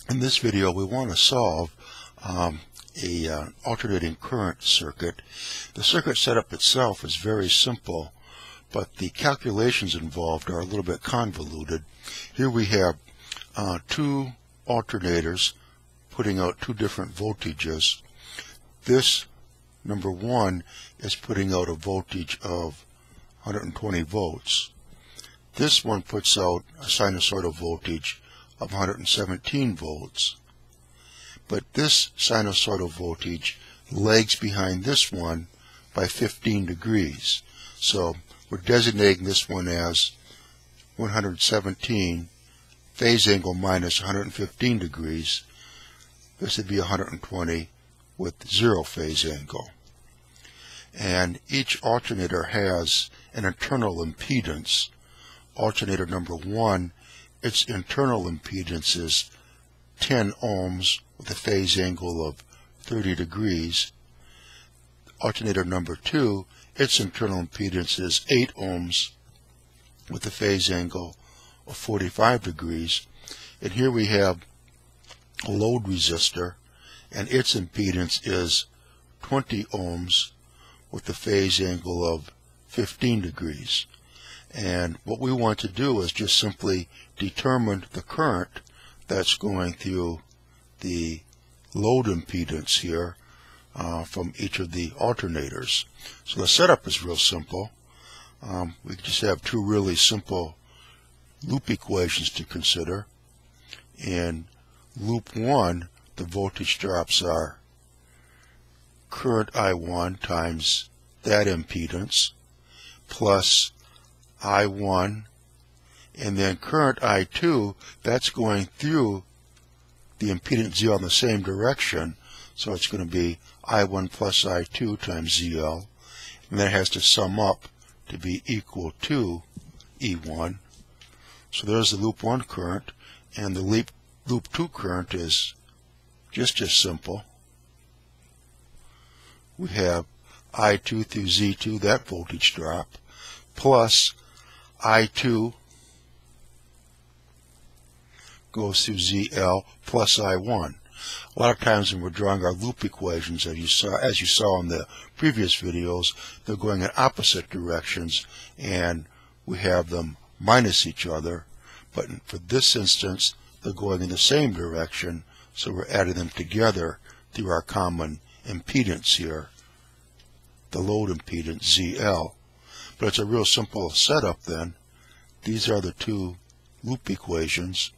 In this video, we want to solve alternating current circuit. The circuit setup itself is very simple, but the calculations involved are a little bit convoluted. Here we have two alternators putting out two different voltages. This number 1 is putting out a voltage of 120 volts. This one puts out a sinusoidal voltage of 117 volts. But this sinusoidal voltage lags behind this one by 15 degrees. So we're designating this one as 117 phase angle minus 115 degrees. This would be 120 with 0 phase angle. And each alternator has an internal impedance. Alternator number 1, its internal impedance is 10 ohms with a phase angle of 30 degrees. Alternator number 2, its internal impedance is 8 ohms with a phase angle of 45 degrees. And here we have a load resistor, and its impedance is 20 ohms with a phase angle of 15 degrees. And what we want to do is just simply determine the current that's going through the load impedance here from each of the alternators. So the setup is real simple. We just have two really simple loop equations to consider. In loop 1, the voltage drops are current I1 times that impedance plus I1, and then current I2, that's going through the impedance ZL in the same direction, so it's going to be I1 plus I2 times ZL, and that has to sum up to be equal to E1. So there's the loop 1 current, and the loop 2 current is just as simple. We have I2 through Z2, that voltage drop, plus I2 goes through ZL plus I1. A lot of times when we're drawing our loop equations, as you saw in the previous videos, they're going in opposite directions, and we have them minus each other. But for this instance, they're going in the same direction, so we're adding them together through our common impedance here, the load impedance ZL. But it's a real simple setup then. These are the two loop equations,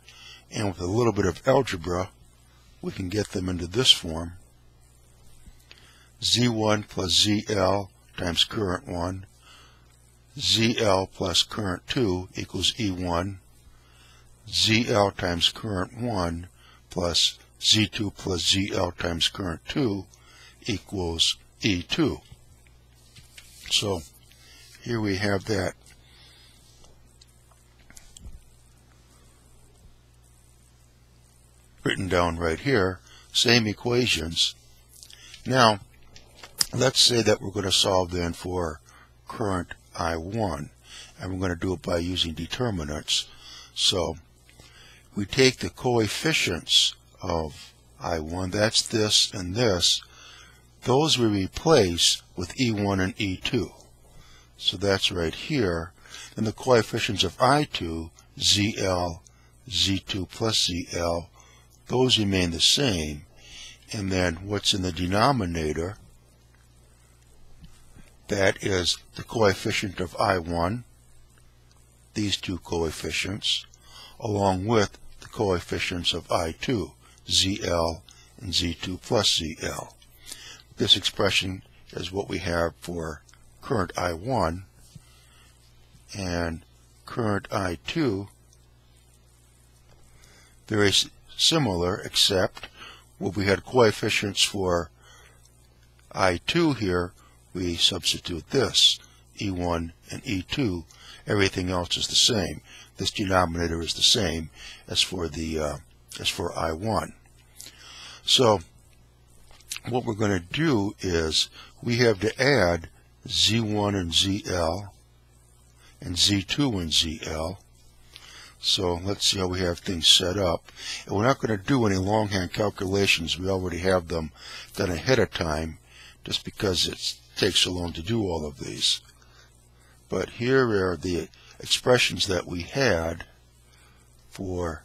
and with a little bit of algebra, we can get them into this form. Z1 plus ZL times current 1, ZL plus current 2 equals E1, ZL times current 1 plus Z2 plus ZL times current 2 equals E2. So here we have that. Written down right here, same equations. Now, let's say that we're going to solve then for current I1, and we're going to do it by using determinants. So we take the coefficients of I1, that's this and this, those we replace with E1 and E2. So that's right here. And the coefficients of I2, ZL, Z2 plus ZL, those remain the same. And then what's in the denominator, that is the coefficient of I1, these two coefficients, along with the coefficients of I2, ZL and Z2 plus ZL. This expression is what we have for current I1, and current I2, very similar, except when we had coefficients for I2 here, we substitute this, E1 and E2. Everything else is the same. This denominator is the same as for I1. So what we're going to do is we have to add Z1 and ZL and Z2 and ZL. So let's see how we have things set up. And we're not going to do any longhand calculations. We already have them done ahead of time just because it takes so long to do all of these. But here are the expressions that we had for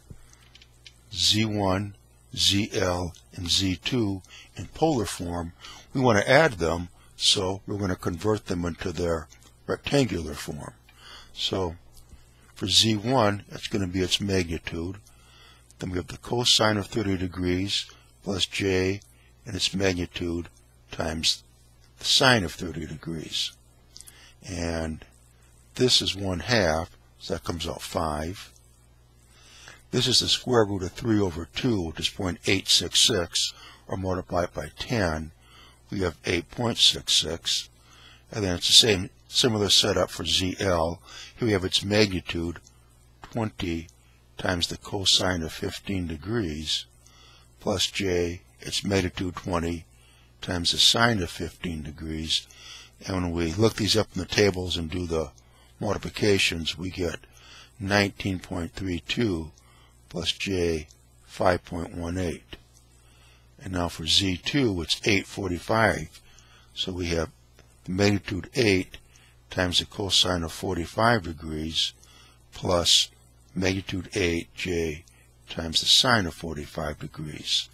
Z1, ZL, and Z2 in polar form. We want to add them, so we're going to convert them into their rectangular form. So for Z1, that's going to be its magnitude. Then we have the cosine of 30 degrees plus J and its magnitude times the sine of 30 degrees. And this is 1/2, so that comes out 5. This is the square root of 3 over 2, which is 0.866, or multiply it by 10. We have 8.66. And then it's the similar setup for ZL. Here we have its magnitude, 20 times the cosine of 15 degrees, plus J, its magnitude 20, times the sine of 15 degrees. And when we look these up in the tables and do the multiplications, we get 19.32 plus J, 5.18. And now for Z2, it's 845. So we have the magnitude 8 times the cosine of 45 degrees plus magnitude 8J times the sine of 45 degrees.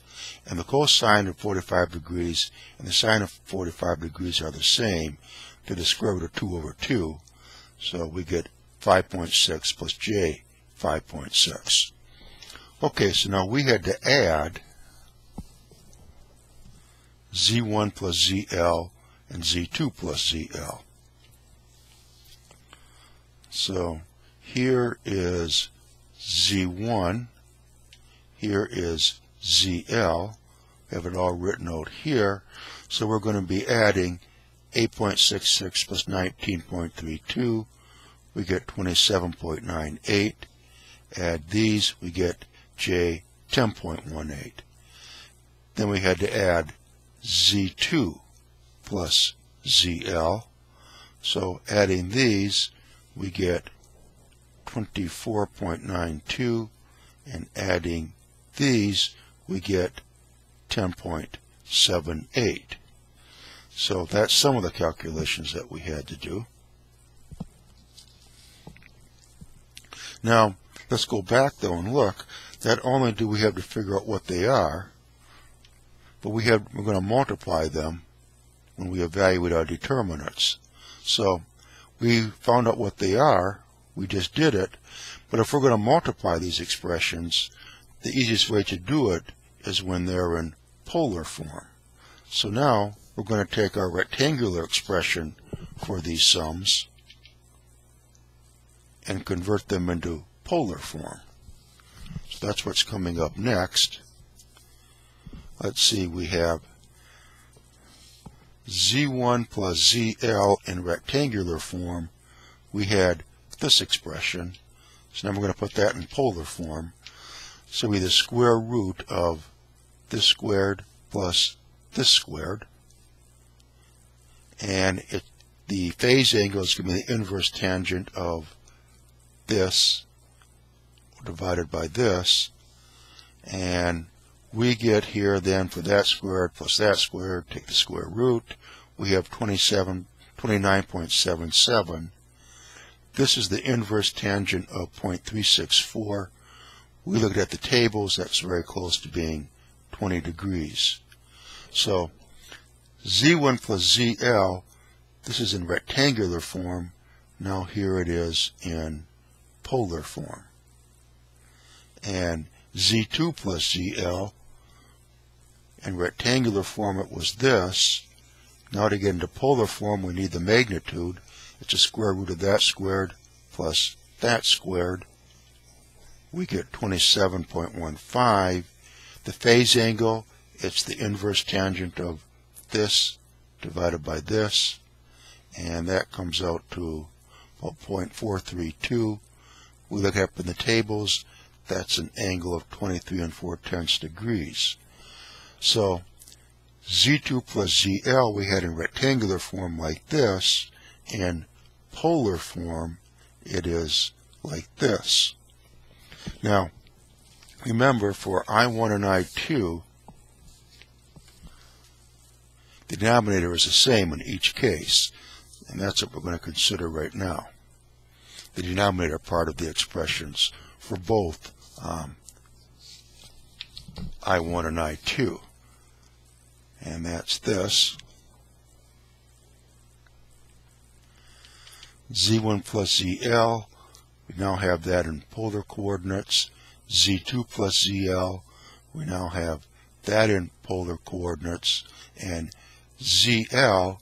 And the cosine of 45 degrees and the sine of 45 degrees are the same. They're the square root of 2 over 2. So we get 5.6 plus J, 5.6. Okay, so now we had to add Z1 plus ZL and Z2 plus ZL. So here is Z1, here is ZL. We have it all written out here. So we're going to be adding 8.66 plus 19.32. We get 27.98. Add these, we get J, 10.18. Then we had to add Z2 plus ZL. So adding these, we get 24.92, and adding these, we get 10.78. So that's some of the calculations that we had to do. Now, let's go back though and look. Not only do we have to figure out what they are, but we're going to multiply them when we evaluate our determinants. So we found out what they are, we just did it, but if we're going to multiply these expressions, the easiest way to do it is when they're in polar form. So now we're going to take our rectangular expression for these sums and convert them into polar form. So that's what's coming up next. Let's see, we have Z1 plus ZL in rectangular form. We had this expression. So now we're going to put that in polar form. So we have the square root of this squared plus this squared. And the phase angle is going to be the inverse tangent of this divided by this. And we get here then for that squared plus that squared, take the square root, we have 29.77. This is the inverse tangent of 0.364. We looked at the tables, that's very close to being 20 degrees. So Z1 plus ZL, this is in rectangular form. Now here it is in polar form. And Z2 plus ZL, in rectangular form it was this. Now to get into polar form we need the magnitude. It's a square root of that squared plus that squared. We get 27.15. The phase angle, it's the inverse tangent of this divided by this. And that comes out to about 0.432. We look up in the tables, that's an angle of 23 4/10 degrees. So Z2 plus ZL we had in rectangular form like this. In polar form it is like this. Now, remember, for I1 and I2, the denominator is the same in each case, and that's what we're going to consider right now. The denominator part of the expressions for both I1 and I2. And that's this. Z1 plus ZL, we now have that in polar coordinates. Z2 plus ZL, we now have that in polar coordinates. And ZL,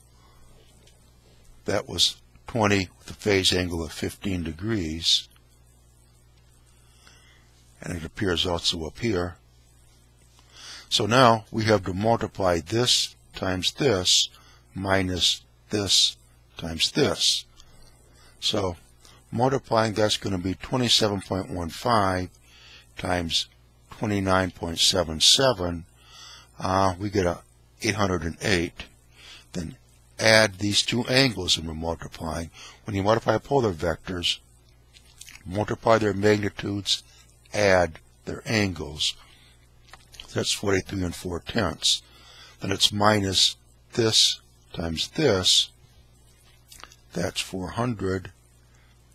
that was 20 with a phase angle of 15 degrees. And it appears also up here. So now we have to multiply this times this minus this times this. So multiplying, that's going to be 27.15 times 29.77. We get 808. Then add these two angles and we're multiplying. When you multiply polar vectors, multiply their magnitudes, add their angles. That's 43 4/10. Then it's minus this times this. That's 400.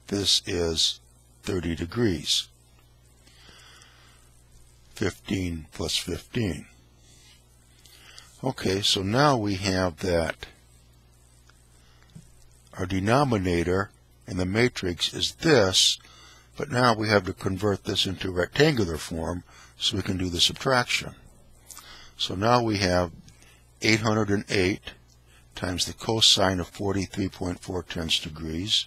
This is 30 degrees. 15 plus 15. Okay, so now we have that our denominator in the matrix is this, but now we have to convert this into rectangular form so we can do the subtraction. So now we have 808 times the cosine of 43.4 degrees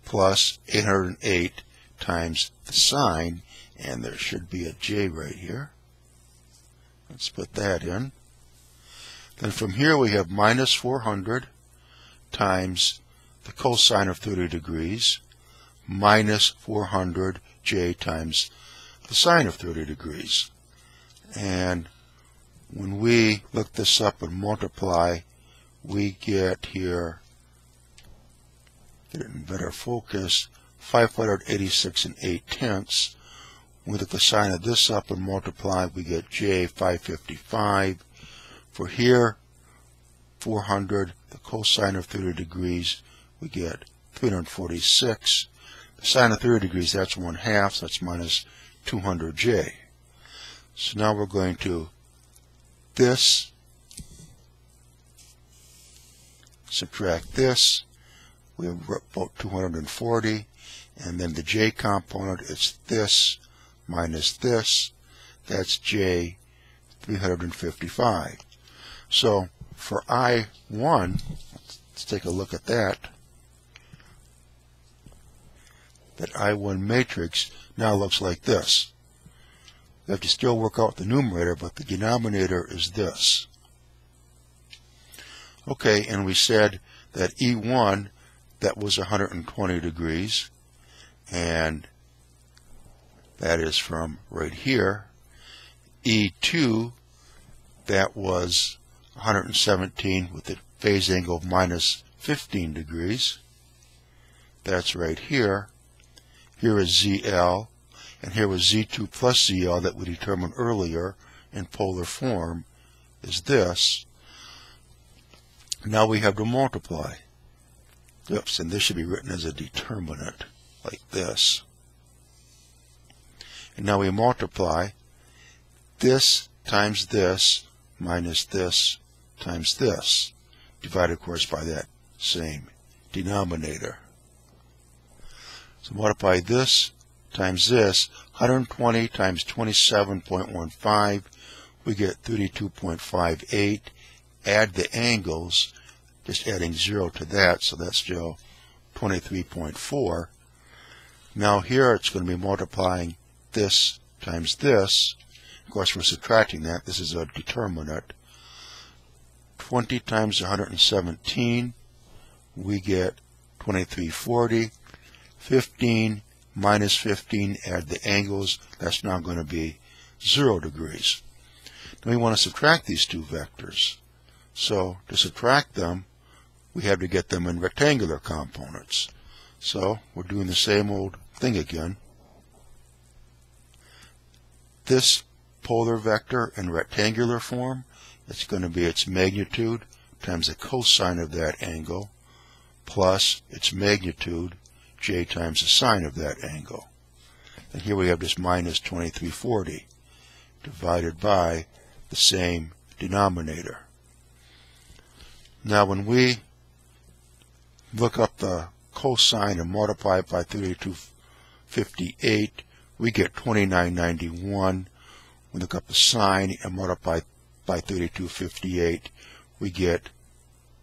plus 808 times the sine, and there should be a j right here. Let's put that in. Then from here we have minus 400 times the cosine of 30 degrees minus 400 j times the sine of 30 degrees. And when we look this up and multiply, we get here, get it in better focus, 586 8/10. When we look the sine of this up and multiply, we get j 555. For here, 400, the cosine of 30 degrees, we get 346. The sine of 30 degrees, that's 1/2, so that's minus 200j. So now we're going to this, subtract this, we have about 240, and then the j component is this minus this, that's j 355. So for I1, let's take a look at that. That I1 matrix now looks like this. You have to still work out the numerator, but the denominator is this. Okay, and we said that E1, that was 120 degrees, and that is from right here. E2, that was 117 with a phase angle of minus 15 degrees. That's right here. Here is ZL, and here was Z2 plus ZL that we determined earlier in polar form, is this. Now we have to multiply. Oops, and this should be written as a determinant, like this. And now we multiply this times this minus this times this, divided, of course, by that same denominator. So multiply this times this, 120 times 27.15, we get 32.58. Add the angles, just adding 0 to that, so that's still 23.4. Now here it's going to be multiplying this times this. Of course, we're subtracting that. This is a determinant. 20 times 117, we get 2340. 15 minus 15, add the angles, that's now going to be 0 degrees. Now we want to subtract these two vectors. So to subtract them, we have to get them in rectangular components. So we're doing the same old thing again. this polar vector in rectangular form, it's going to be its magnitude times the cosine of that angle plus its magnitude, j times the sine of that angle. And here we have this minus 2340 divided by the same denominator. Now when we look up the cosine and multiply it by 3258, we get 2991. We look up the sine and multiply by 3258, we get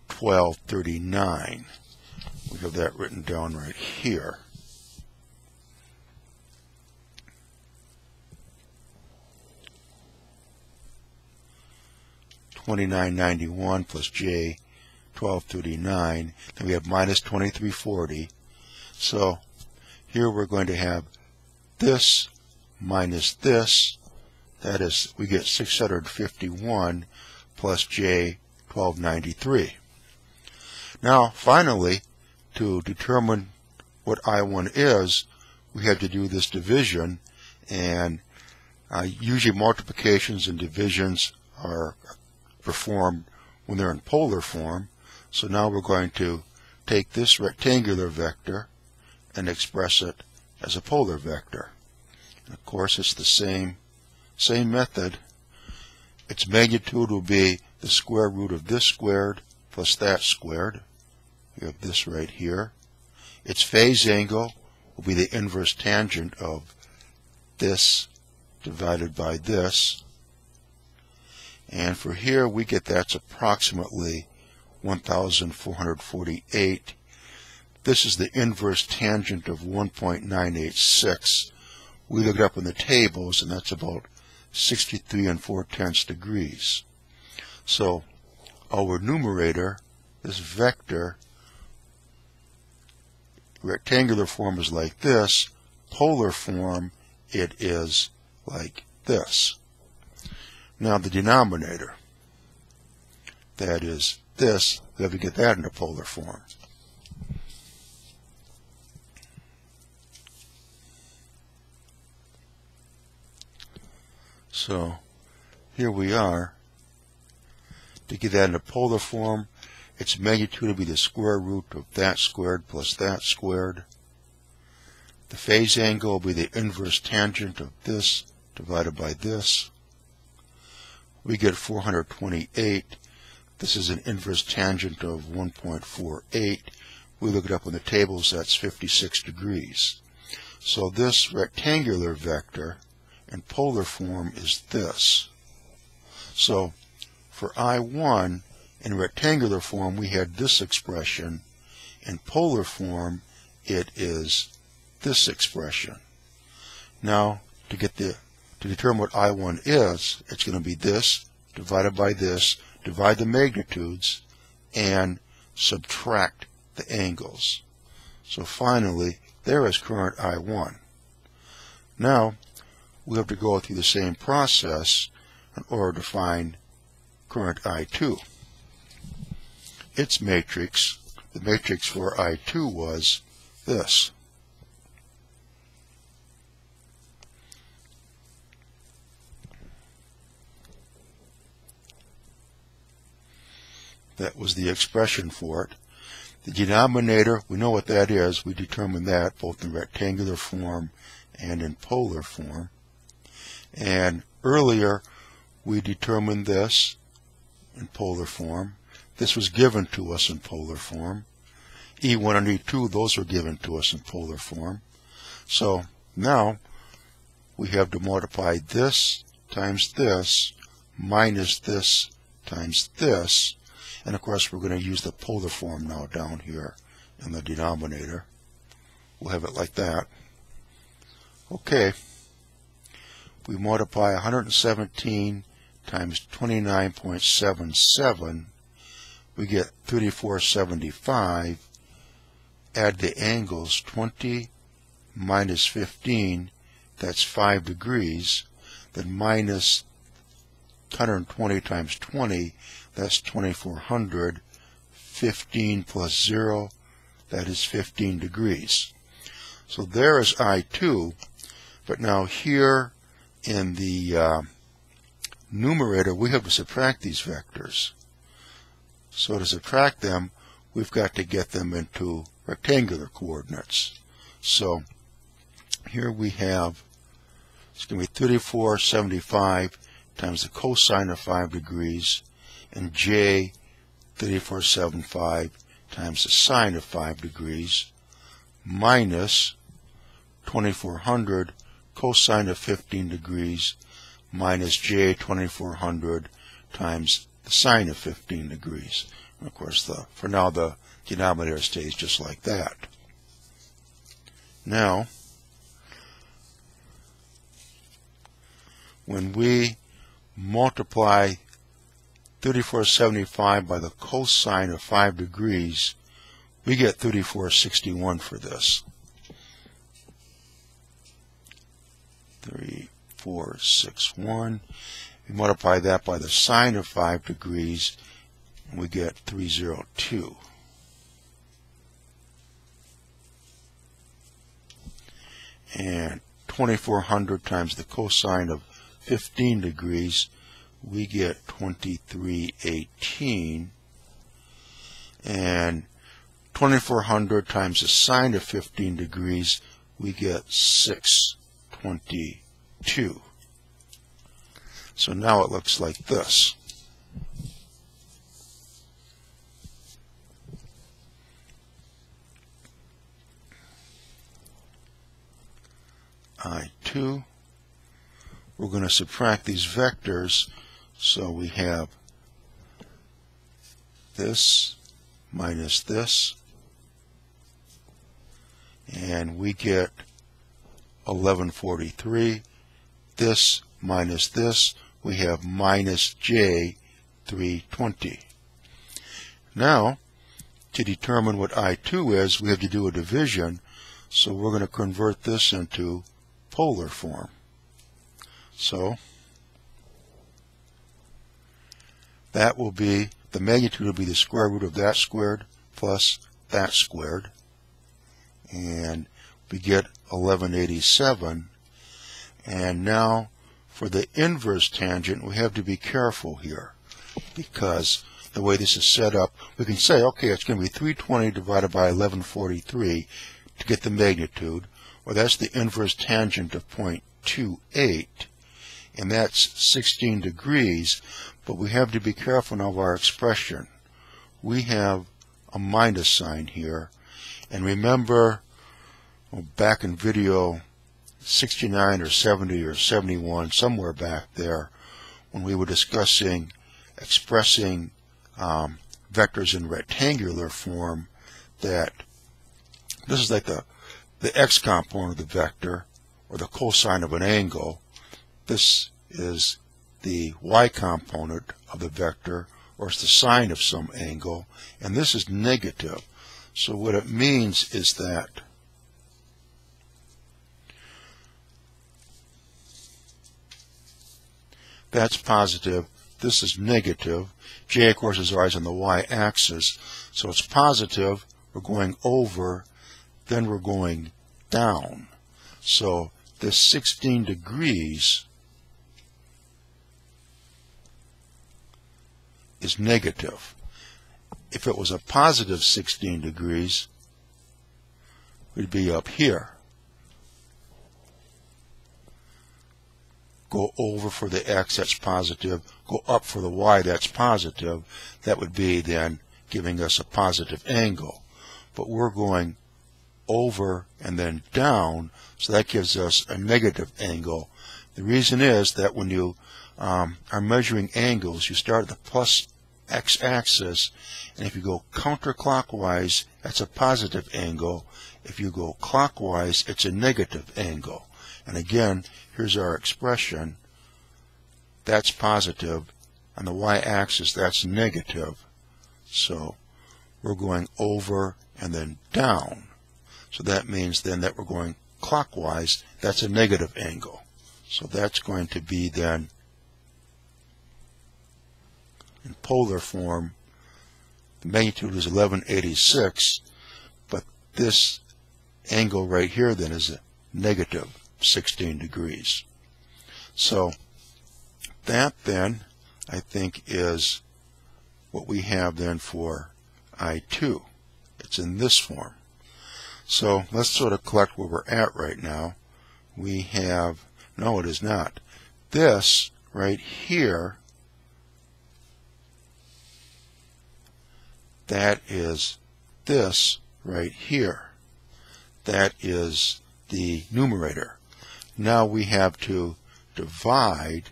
1239. We have that written down right here. $29.91 plus J, $12.39. Then we have minus $23.40. So here we're going to have this minus this. That is, we get 651 plus J, 1293. Now, finally, to determine what I1 is, we have to do this division, and usually multiplications and divisions are performed when they're in polar form. So now we're going to take this rectangular vector and express it as a polar vector. And of course, it's the same method. Its magnitude will be the square root of this squared plus that squared. We have this right here. Its phase angle will be the inverse tangent of this divided by this. And for here, we get that's approximately 1,448. This is the inverse tangent of 1.986. We look it up in the tables, and that's about 63 4/10 degrees. So our numerator, this vector, rectangular form is like this. Polar form, it is like this. Now the denominator, that is this, we have to get that into polar form. So here we are. To get that into polar form, its magnitude will be the square root of that squared plus that squared. The phase angle will be the inverse tangent of this divided by this. We get 428. This is an inverse tangent of 1.48. We look it up in the tables, that's 56 degrees. So this rectangular vector in polar form is this. So for I1 in rectangular form, we had this expression. In polar form, it is this expression. Now, to determine what I1 is, it's going to be this divided by this, divide the magnitudes, and subtract the angles. So finally, there is current I1. Now, we have to go through the same process in order to find current I2. Its matrix, the matrix for I2 was this. That was the expression for it. The denominator, we know what that is. We determined that both in rectangular form and in polar form. And earlier, we determined this in polar form. This was given to us in polar form. E1 and E2, those were given to us in polar form. So now we have to multiply this times this minus this times this. And of course, we're going to use the polar form now down here in the denominator. We'll have it like that. Okay. We multiply 117 times 29.77. We get 3475. Add the angles, 20 minus 15, that's 5 degrees. Then minus 120 times 20, that's 2400. 15 plus 0, that is 15 degrees. So there is I2, but now here in the numerator, we have to subtract these vectors. So to subtract them, we've got to get them into rectangular coordinates. So here we have, it's going to be 3475 times the cosine of 5 degrees, and j 3475 times the sine of 5 degrees, minus 2400 cosine of 15 degrees, minus j 2400 times the sine of 15 degrees. And of course, for now, the denominator stays just like that. Now, when we multiply 3475 by the cosine of 5 degrees, we get 3461 for this. 3461. We multiply that by the sine of 5 degrees, and we get 302. And 2400 times the cosine of 15 degrees, we get 2318. And 2400 times the sine of 15 degrees, we get 622. So now it looks like this. I2. We're going to subtract these vectors, so we have this minus this, and we get 1143. This minus this, we have minus j 320. Now, to determine what I2 is, we have to do a division, so we're going to convert this into polar form. So that will be, the magnitude will be the square root of that squared plus that squared, and we get 1187. And now for the inverse tangent, we have to be careful here, because the way this is set up, we can say, okay, it's going to be 320 divided by 1143 to get the magnitude, or that's the inverse tangent of 0.28, and that's 16 degrees, but we have to be careful now of our expression. We have a minus sign here, and remember, back in video 69 or 70 or 71, somewhere back there, when we were discussing expressing vectors in rectangular form, that this is like the x component of the vector, or the cosine of an angle. This is the y component of the vector, or it's the sine of some angle, and this is negative. So what it means is that that's positive, this is negative. J, of course, is always on the y-axis, so it's positive, we're going over, then we're going down. So this 16 degrees is negative. If it was a positive 16 degrees, we'd be up here. Go over for the x, that's positive. Go up for the y, that's positive. That would be then giving us a positive angle. But we're going over and then down, so that gives us a negative angle. The reason is that when you are measuring angles, you start at the plus x-axis, and if you go counterclockwise, that's a positive angle. If you go clockwise, it's a negative angle. And again, here's our expression. That's positive. On the y-axis, that's negative. So we're going over and then down. So that means then that we're going clockwise. That's a negative angle. So that's going to be then, in polar form, the magnitude is 1186, but this angle right here then is a negative 16 degrees. So that then, I think, is what we have then for I2. It's in this form. So let's sort of collect where we're at right now. We have, no, it is not. This right here, that is this right here. That is the numerator. Now we have to divide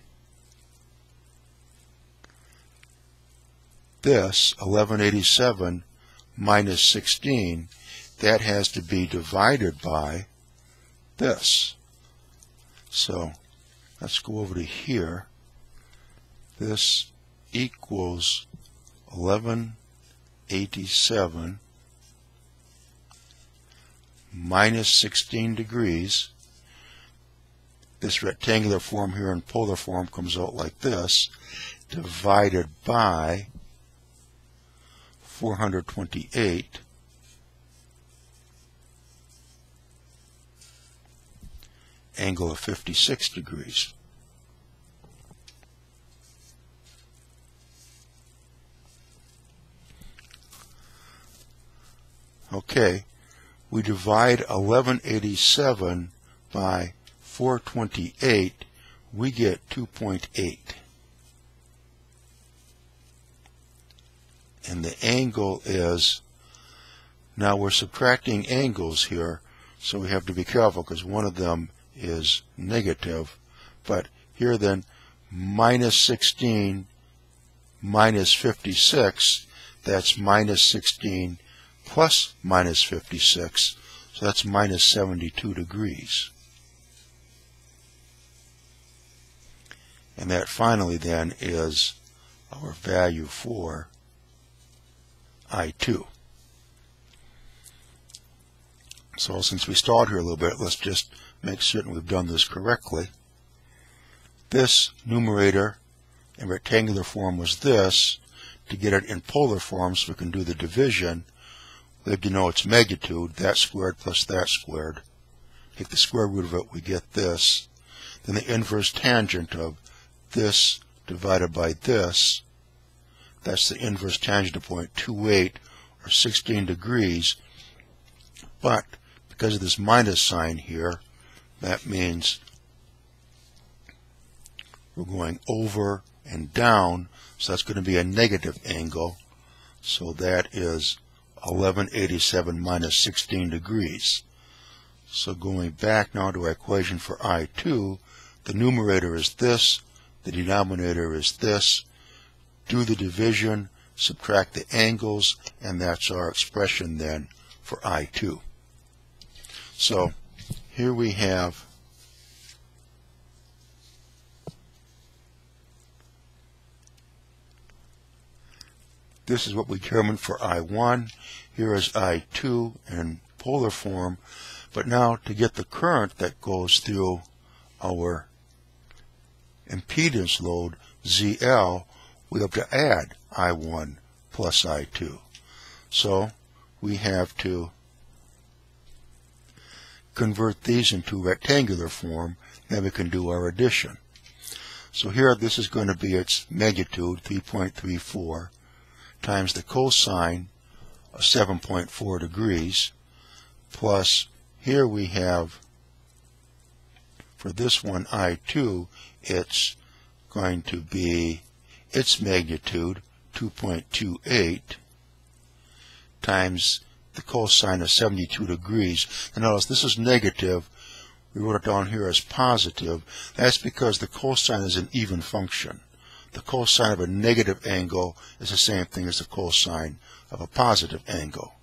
this 1187 minus 16. That has to be divided by this. So let's go over to here. This equals 1187 minus 16 degrees. This rectangular form here in polar form comes out like this, divided by 428 angle of 56 degrees. Okay, we divide 1187 by 428, we get 2.8. And the angle is, now we're subtracting angles here, so we have to be careful because one of them is negative. But here then, minus 16 minus 56, that's minus 16 plus minus 56, so that's minus 72 degrees. And that finally then is our value for I2. So since we stalled here a little bit, let's just make certain we've done this correctly. This numerator in rectangular form was this. To get it in polar form so we can do the division, we have to know its magnitude, that squared plus that squared. Take the square root of it, we get this. Then the inverse tangent of this divided by this, that's the inverse tangent of 0.28 or 16 degrees. But because of this minus sign here, that means we're going over and down, so that's going to be a negative angle. So that is 1187 minus 16 degrees. So going back now to our equation for I2, the numerator is this, the denominator is this. Do the division, subtract the angles, and that's our expression then for I2. So here we have this is what we determined for I1. Here is I2 in polar form. But now to get the current that goes through our impedance load, ZL, we have to add I1 plus I2. So we have to convert these into rectangular form, then we can do our addition. So here this is going to be its magnitude, 3.34, times the cosine of 7.4 degrees, plus here we have, for this one I2, it's going to be its magnitude, 2.28, times the cosine of 72 degrees. And notice this is negative. We wrote it down here as positive. That's because the cosine is an even function. The cosine of a negative angle is the same thing as the cosine of a positive angle.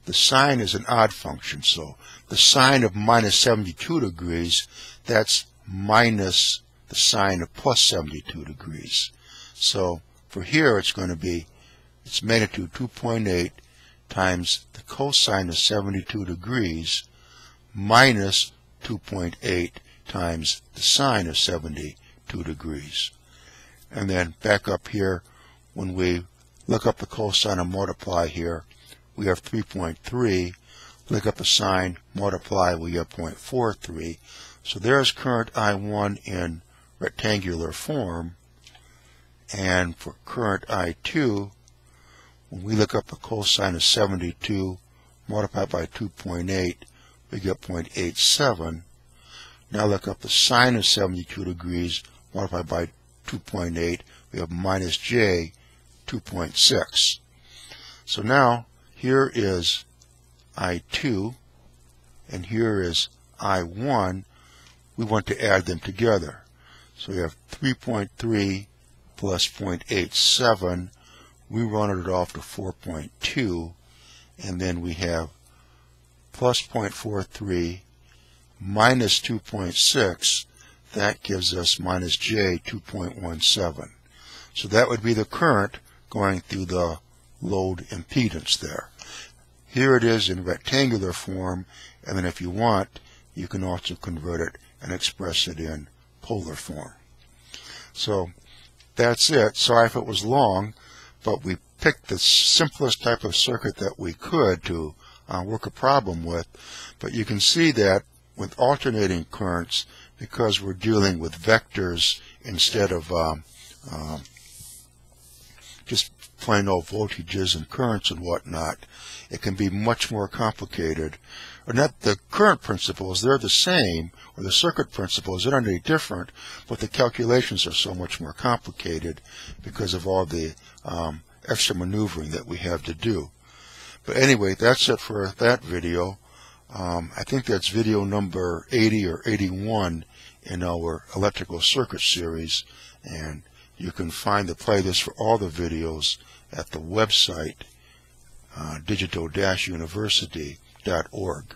The sine is an odd function, so the sine of minus 72 degrees, that's minus the sine of plus 72 degrees. So for here it's going to be its magnitude 2.8 times the cosine of 72 degrees minus 2.8 times the sine of 72 degrees. And then back up here, when we look up the cosine and multiply here, we have 3.3. Look up the sine, multiply, we have 0.43. So there's current I1 in rectangular form, and for current I2, when we look up the cosine of 72 multiplied by 2.8, we get 0.87. Now look up the sine of 72 degrees multiplied by 2.8, we have minus j 2.6. So now here is I2 and here is I1. We want to add them together. So we have 3.3 plus 0.87. We rounded it off to 4.2, and then we have plus 0.43 minus 2.6. That gives us minus j 2.17. So that would be the current going through the load impedance there. Here it is in rectangular form, and then if you want, you can also convert it and express it in polar form. So that's it. Sorry if it was long, but we picked the simplest type of circuit that we could to work a problem with. But you can see that with alternating currents, because we're dealing with vectors instead of just plain old voltages and currents and whatnot, it can be much more complicated. Or not the current principles, they're the same, or the circuit principles, they're not any different, but the calculations are so much more complicated because of all the extra maneuvering that we have to do. But anyway, that's it for that video. I think that's video number 80 or 81 in our electrical circuit series, and you can find the playlist for all the videos at the website digital-university.org.